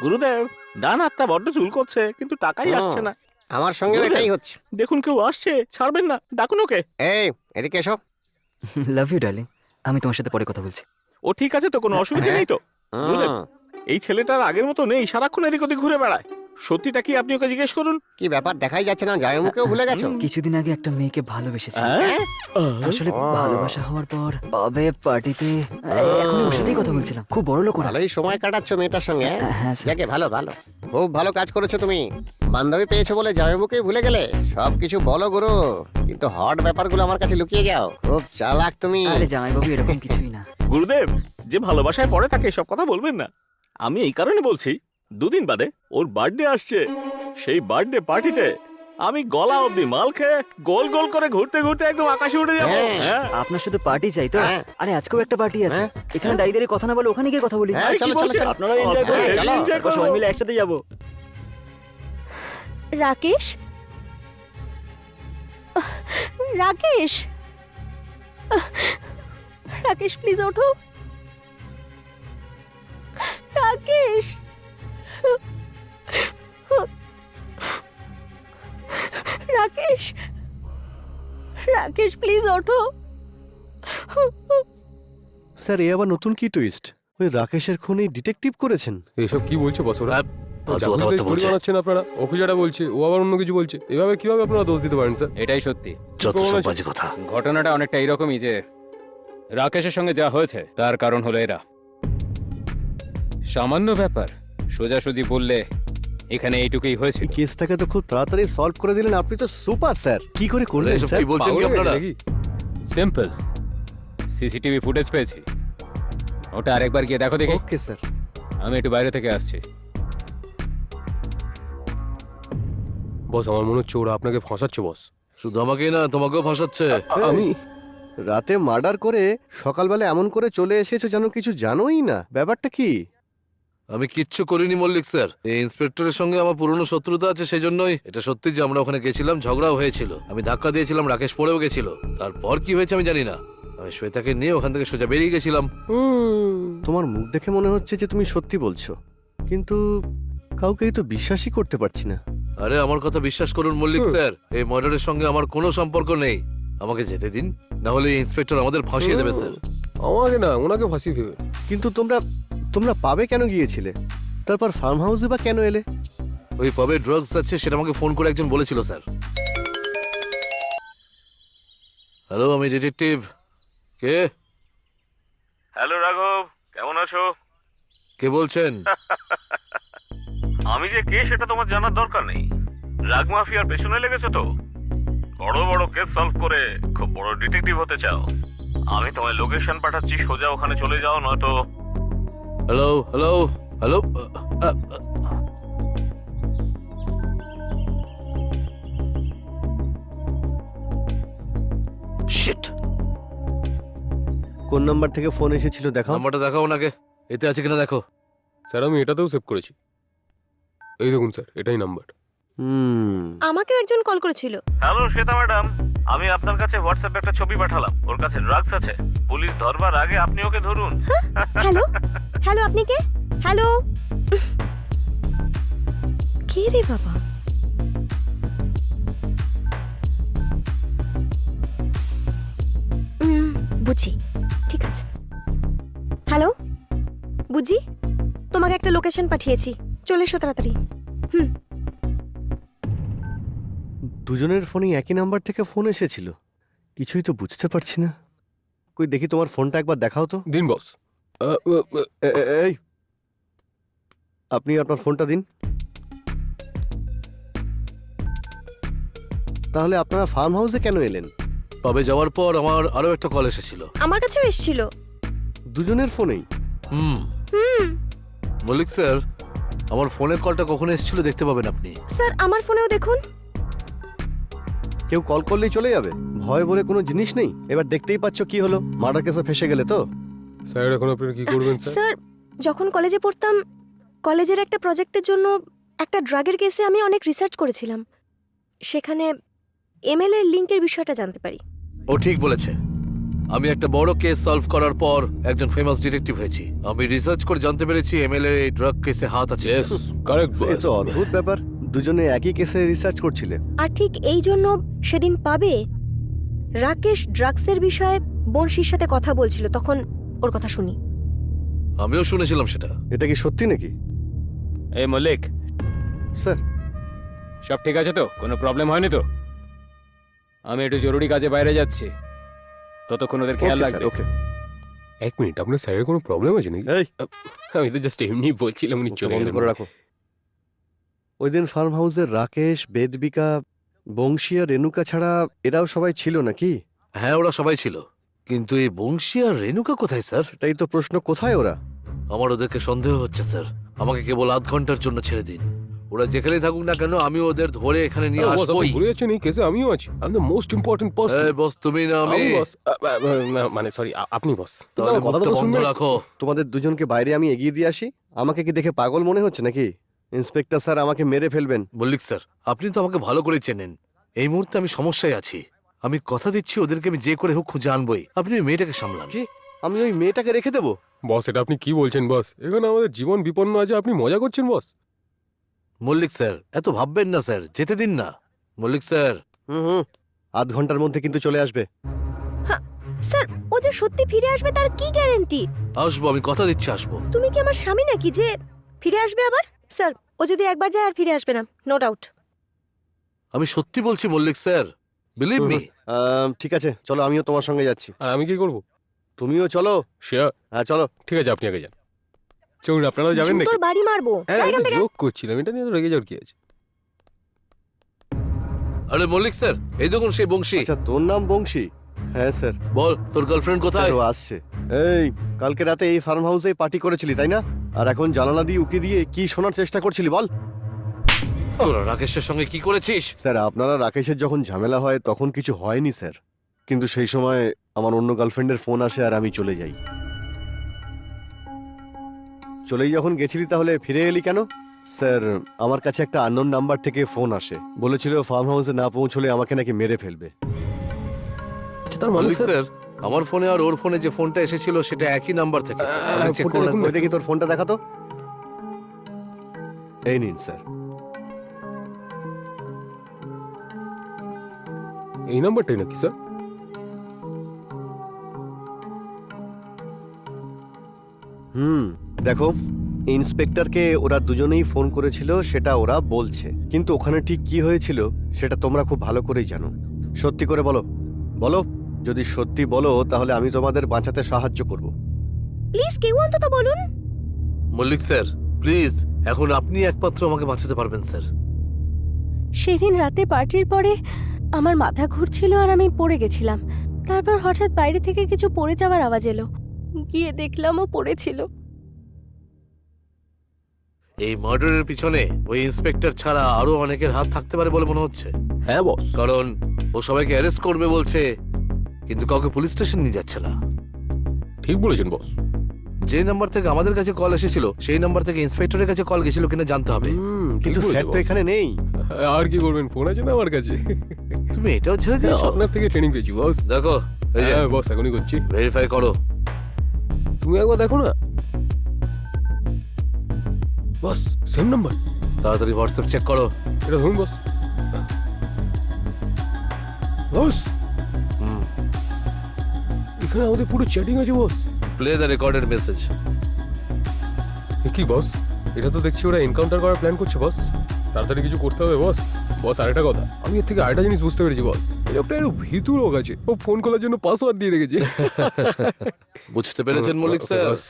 গুরুদেব, ডান হাতটা বড্ড চুল করছে, কিন্তু টাকাই আসছে না। আমার সঙ্গে বুঝলেন? এটাই হচ্ছে। দেখুন কেউ আসছে, ছাড়বেন না, ডাকুন ওকে। এই এদিকে এসো। লাভ ইউ ডার্লিং, আমি তোমার সাথে পরে কথা বলছি। ও ঠিক আছে তো, কোনো অসুবিধা নেই তো? গুরুদেব, হুম, এই ছেলেটার আগের মতো নেই, সারাক্ষণ এদিক ওদিক ঘুরে বেড়ায়। সত্যিটা কি আপনি ওকে জিজ্ঞেস করুন। কি ব্যাপার দেখাই যাচ্ছে না, জয়ের মুখেও ভুলে গেছো? কিছুদিন আগে একটা মেয়েকে ভালোবেসেছি। হ্যাঁ? আসলে ও। ভালোবাসা হওয়ার পর পাবে পার্টিতে এখন ওর সাথেই কথা বলছিলাম। খুব বড় লোক ওরা। ভালোই সময় কাটাচ্ছ মেয়েটার সঙ্গে। হ্যাঁ স্যার। যাকে ভালো ভালো, খুব ভালো কাজ করেছো তুমি। বান্ধবী পেয়েছো বলে জয়ের মুখেই ভুলে গেলে সবকিছু বলো গুরু, কিন্তু হট ব্যাপারগুলো আমার কাছে লুকিয়ে যাও। খুব চালাক তুমি। আরে জামাইবাবু এরকম কিছুই না। গুরুদেব, যে ভালোবাসায় পড়ে তাকে এসব কথা বলবেন না। আমি এই কারণে বলছি, দুদিন বাদে ওর বার্থডে আসছে। সেই বার্থডে পার্টিতে আমি গলা অবধি মাল খেয়ে গোল গোল করে ঘুরতে ঘুরতে একদম আকাশে উঠে যাবো। হ্যাঁ। হ্যাঁ। আপনার শুধু পার্টি চাই তো? হ্যাঁ। আরে আজকেও একটা পার্টি আছে। হ্যাঁ। এখানে দাঁড়িয়ে দাঁড়িয়ে কথা না বলে ওখানে গিয়ে কথা বলি। হ্যাঁ, আরে, কি চলো, চলো, বলছেন? চলো। আপনারা এনজয় করুন, হ্যাঁ, চলো। enjoy আমরা সবাই করবো। মিলে একসাথে যাবো। রাকেশ, রাকেশ, রাকেশ প্লিজ ওঠো। রাকেশ, রাকেশ, রাকেশ প্লিজ ওঠো। স্যার, এ আবার নতুন কি টুইস্ট? ওই রাকেশের খুনি ডিটেকটিভ করেছেন? এসব কি বলছে বস ওরা? ফালতু কথাবার্তা স্টোরি বলছে। বানাচ্ছেন আপনারা, অফিসারটা বলছে, ও আবার অন্য কিছু বলছে। এভাবে কিভাবে আপনারা দোষ দিতে পারেন স্যার? এটাই সত্যি। যত যত সব সব বাজে বাজে কথা। ঘটনাটা অনেকটা এরকমই যে রাকেশের সঙ্গে যা হয়েছে তার কারণ হলো এরা। সামান্য ব্যাপার, সোজাসুজি বললে এখানে এইটুকুই হয়েছিল। এই কেসটাকে তো খুব তাড়াতাড়ি সলভ করে দিলেন। আপনি তো সুপার স্যার। কি করে করলেন এসব স্যার? কি বলছেন কি পাগল হয়ে আপনারা? গেছে নাকি? সিম্পল, সিসিটিভি ফুটেজ পেয়েছি, ওটা আরেকবার গিয়ে দেখো দেখি। Okay sir. আমি একটু বাইরে থেকে আসছি। বস আমার মনে হচ্ছে ওরা আপনাকে ফাঁসাচ্ছে বস। শুধু আমাকে না, তোমাকেও ফাঁসাচ্ছে। আমি রাতে মার্ডার করে সকালবেলা এমন করে চলে এসেছো যেন কিছু জানোই না। ব্যাপারটা কি? আমি কিচ্ছু করিনি মল্লিক স্যার। এই ইন্সপেক্টরের সঙ্গে আমার পুরনো শত্রুতা আছে, সেই জন্যই। এটা সত্যি যে আমরা ওখানে গেছিলাম, ঝগড়াও হয়েছিল, আমি ধাক্কা দিয়েছিলাম, রাকেশ পড়েও গেছিল। তারপর কি হয়েছে আমি জানি না। আমি শ্বেতাকে নিয়ে ওখান থেকে সোজা বেরিয়ে গেছিলাম। তোমার মুখ দেখে মনে হচ্ছে যে তুমি সত্যি বলছো, কিন্তু কাউকেই তো বিশ্বাসই করতে পারছি না। আরে আমার কথা বিশ্বাস করুন মল্লিক স্যার, এই মার্ডারের সঙ্গে আমার কোনো সম্পর্ক নেই। আমাকে যেতে দিন, না হলে এই ইন্সপেক্টর আমাদের ফাঁসিয়ে দেবে স্যার। আমাকে না, ওনাকে ফাঁসিয়ে দেবে। কিন্তু তোমরা তোমরা পাবে কেন গিয়েছিলে? তারপর ফার্ম হাউসে বা কেন এলে? ওই পাবে ড্রাগস আছে, সেটা আমাকে ফোন করে একজন বলেছিল স্যার। হ্যালো, আমি ডিটেকটিভ। কে? হ্যালো রাঘব, কেমন আছো? কে বলছেন? আমি যে কে সেটা তোমার জানার দরকার নেই। রাগ মাফিয়ার পেছনে লেগেছো তো? বড় বড় কেস সলভ করে খুব বড় ডিটেকটিভ হতে চাও? আমি তোমায় লোকেশন পাঠাচ্ছি, সোজা ওখানে চলে যাও, নয়তো হ্যালো হ্যালো হ্যালো। শিট। কোন নাম্বার থেকে ফোন এসেছিল দেখাও। নাম্বারটা দেখাও ওনাকে, এতে আছে কিনা দেখো। স্যার আমি এটাতেও সেভ করেছি, এই দেখুন স্যার, এটাই নাম্বার। আমাকেও একজন কল করেছিল। হ্যালো শ্বেতা ম্যাডাম, আমি আপনার কাছে হোয়াটসঅ্যাপে একটা ছবি পাঠালাম, ওর কাছে ড্রাগস আছে। পুলিশ ধরবার আগে আপনি ওকে ধরুন। হ্যালো, হ্যালো, আপনি কে? হ্যালো, কে রে বাবা? বুঝি, ঠিক আছে। হ্যালো, বুঝি, তোমাকে একটা লোকেশন পাঠিয়েছি, চলে এসো তাড়াতাড়ি। দুজনের ফোনই একই নাম্বার থেকে ফোন এসেছিল। কিছুই তো বুঝতে পারছি না। কই দেখি তোমার ফোনটা একবার দেখাও তো। দিন বস। এই, আপনি আপনার ফোনটা দিন। তাহলে আপনারা ফার্ম হাউসে কেন এলেন? পাবে যাওয়ার পর আমার আরো একটা কল এসেছিল। আমার কাছেও এসেছিল। দুজনের ফোনেই? হুম। মল্লিক স্যার, আমার ফোনের কলটা কখন এসেছিল দেখতে পাবেন আপনি। স্যার আমার ফোনেও দেখুন। কেউ কল করলেই চলে যাবে? ভয় বলে কোনো জিনিস নেই? এবার দেখতেই পাচ্ছ কি হলো, মার্ডার কেসে ফেসে গেলে তো। স্যার এখন আপনারা কি করবেন স্যার? স্যার যখন কলেজে পড়তাম, কলেজের একটা প্রজেক্টের জন্য একটা ড্রাগের কেসে আমি অনেক রিসার্চ করেছিলাম। সেখানে এমএলএ লিংকের বিষয়টা জানতে পারি। ও ঠিক বলেছে, আমি একটা বড় কেস সলভ করার পর একজন ফেমাস ডিটেকটিভ হয়েছি। আমি রিসার্চ করে জানতে পেরেছি এমএলএ এই ড্রাগ কেসে হাত আছে। ইয়েস কারেক্ট এ তো অদ্ভুত ব্যাপার, দুজনে একই কেসে রিসার্চ করছিলে। আর ঠিক এই জন্য সেদিন পাবে রাকেশ ড্রাগসের বিষয়ে বংশীর সাথে কথা বলছিল, তখন ওর কথা শুনি। আমিও শুনেছিলাম সেটা। এটা কি সত্যি নাকি? এই মল্লিক, স্যার সব ঠিক আছে তো? কোনো প্রবলেম হয়নি তো? আমি একটু জরুরি কাজে বাইরে যাচ্ছি, ততক্ষণ ওদের খেয়াল রাখবে। ওকে। এক মিনিট, আপনার স্যারের কোনো প্রবলেম আছে নাকি? এই আমি তো জাস্ট এমনি বলছিলাম, উনি মুখটা চলে বন্ধ গেলেন। করে রাখো। ওই দিন ফার্ম হাউসের রাকেশ, বেদবিকা, বংশী আর রেণুকা ছাড়া এরাও সবাই ছিল নাকি? হ্যাঁ, ওরা সবাই ছিল, কিন্তু এই বংশী আর রেণুকা কোথায় স্যার? সেটাই তো প্রশ্ন, কোথায় ওরা? আমার ওদেরকে সন্দেহ হচ্ছে স্যার। আমাকে কেবল আধ ঘন্টার জন্য ছেড়ে দিন। ওরা যেখানেই থাকুক না কেন, আমি ওদের ধরে এখানে নিয়ে বস, আসবোই। আপনি ভুলে যাচ্ছেন এই কেসে আমিও আছি। আমি দ্য মোস্ট ইম্পর্টেন্ট পারসন। এই বস, তুমি না আমি? বস, মানে সরি, আপনি বস। তাহলে কথাটা মুখটা তো বন্ধ শুনবেন। রাখো। তোমাদের দুজনকে বাইরে আমি এগিয়ে দিয়ে আসি। আমাকে কি দেখে পাগল মনে হচ্ছে নাকি? ইন্সপেক্টর স্যার আমাকে মেরে ফেলবেন। মল্লিক স্যার, আপনি তো আমাকে ভালো করে চেনেন। এই মুহূর্তে আমি সমস্যায় আছি। আমি কথা দিচ্ছি ওদেরকে আমি যে করে হোক খুঁজে আনবই। আপনি ওই মেয়েটাকে সামলান। কি আমি ওই মেয়েটাকে রেখে দেবো? বস, এটা আপনি কি বলছেন বস? এখানে আমাদের জীবন বিপন্ন আছে, আপনি মজা করছেন বস? মল্লিক স্যার, এত ভাববেন না স্যার, যেতে দিন না। মল্লিক স্যার, হুম, আধ ঘন্টার মধ্যে কিন্তু চলে আসবে। স্যার, ও যে সত্যি ফিরে আসবে তার কি গ্যারান্টি? আসবো, আমি কথা দিচ্ছি আসবো। তুমি কি আমার স্বামী নাকি যে ফিরে আসবে আবার? স্যার, ও যদি একবার যায় আর ফিরে আসবে না, নো ডাউট। আমি সত্যি বলছি মল্লিক স্যার, বিলিভ মি। ঠিক আছে, চলো, আমিও তোমার সঙ্গে যাচ্ছি। আর আমি কি করবো? তুমিও চলো। শিওর? হ্যাঁ চলো। ঠিক আছে, আপনি আগে যান। চলুন, আপনারাও যাবেন নাকি? তোর বাড়ি মারবো, হ্যাঁ, যা এখান থেকে। জোক করছিলাম, এটা নিয়ে তো রেগে যাওয়ার কি আছে? আরে মল্লিক স্যার, এই দেখুন সেই বংশী। আচ্ছা, তোর নাম বংশী? হ্যাঁ স্যার। বল, তোর গার্লফ্রেন্ড কোথায়? ও আসছে। এই কালকে রাতে এই ফার্ম হাউসে পার্টি করেছিলি তাই না? আর এখন জানালা দিয়ে উকি দিয়ে কি শোনার চেষ্টা করছিলি বল? তোরা রাকেশের সঙ্গে কি করেছিস? স্যার, আপনারা রাকেশের যখন ঝামেলা হয় তখন কিছু হয়নি স্যার, কিন্তু সেই সময় আমার অন্য গার্লফ্রেন্ডের ফোন আসে আর আমি চলে যাই। চলেই যখন গেছিলি তাহলে ফিরে এলি কেন? স্যার, আমার কাছে একটা আননোন নাম্বার থেকে ফোন আসে, বলেছিল ফার্ম হাউসে না পৌঁছলে আমাকে নাকি মেরে ফেলবে। আচ্ছা, তার মানে মল্লিক স্যার, স্যার, আমার ফোনে আর ওর ফোনে যে ফোনটা এসেছিল সেটা একই নাম্বার থেকে স্যার। আপনি চেক ফোনটা করে দেখুন দেখুন। ওই দেখি তোর ফোনটা দেখাতো। এই নিন স্যার। এই নাম্বারটাই নাকি স্যার? দেখো, ইন্সপেক্টরকে ওরা দুজনেই ফোন করেছিল সেটা ওরা বলছে, কিন্তু ওখানে ঠিক কি হয়েছিল সেটা তোমরা খুব ভালো করেই জানো। সত্যি করে বলো, বলো। যদি সত্যি বলো তাহলে আমি তোমাদের বাঁচাতে সাহায্য করব। প্লিজ কেউ অন্তত বলুন। মল্লিক স্যার, প্লিজ, এখন আপনি একমাত্র আমাকে বাঁচাতে পারবেন স্যার। সেদিন রাতে পার্টির পরে আমার মাথা ঘুরছিল আর আমি পড়ে গেছিলাম। তারপর হঠাৎ বাইরে থেকে কিছু পড়ে যাওয়ার আওয়াজ এলো, গিয়ে দেখলাম ও পড়েছিল। এই মার্ডারের পিছনে ওই ইন্সপেক্টর ছাড়া আরো অনেকের হাত থাকতে পারে বলে মনে হচ্ছে। হ্যাঁ বস। কারণ ও সবাইকে অ্যারেস্ট করবে বলছে, কিন্তু কাউকে পুলিশ স্টেশন নিয়ে যাচ্ছে না। ঠিক বলেছেন বস। যে নাম্বার থেকে আমাদের কাছে কল এসেছিল সেই নাম্বার থেকে ইন্সপেক্টরের কাছে কল গেছিল কিনা জানতে হবে। ঠিক কিন্তু স্যার বলেছে তো boss। এখানে নেই। আর কি করবেন, ফোন আছে না আমার কাছে। তুমি এটাও ছেড়ে দিয়েছো? আপনার থেকে ট্রেনিং পেয়েছি বস। দেখো, এই যে হ্যাঁ বস, এখনই করছি। ভেরিফাই করো। তুমি একবার দেখো না বস, সেম নাম্বার। তাড়াতাড়ি হোয়াটসঅ্যাপ চেক করো। এটা ধরুন বস। বস, হুম, এখানে আমাদের পুরো চ্যাটিং আছে boss. Play the recorded message. কি বস, এটা তো দেখছি ওরা এনকাউন্টার করার প্ল্যান করছে বস। তাড়াতাড়ি কিছু করতে হবে বস। বস, আরেকটা কথা, আমি এর থেকে আরেকটা জিনিস বুঝতে পেরেছি বস। এই লোকটা একটু ভীতু লোক আছে, ও ফোন করার জন্য পাসওয়ার্ড দিয়ে রেখেছে। বুঝতে পেরেছেন মল্লিক Okay, স্যার? boss.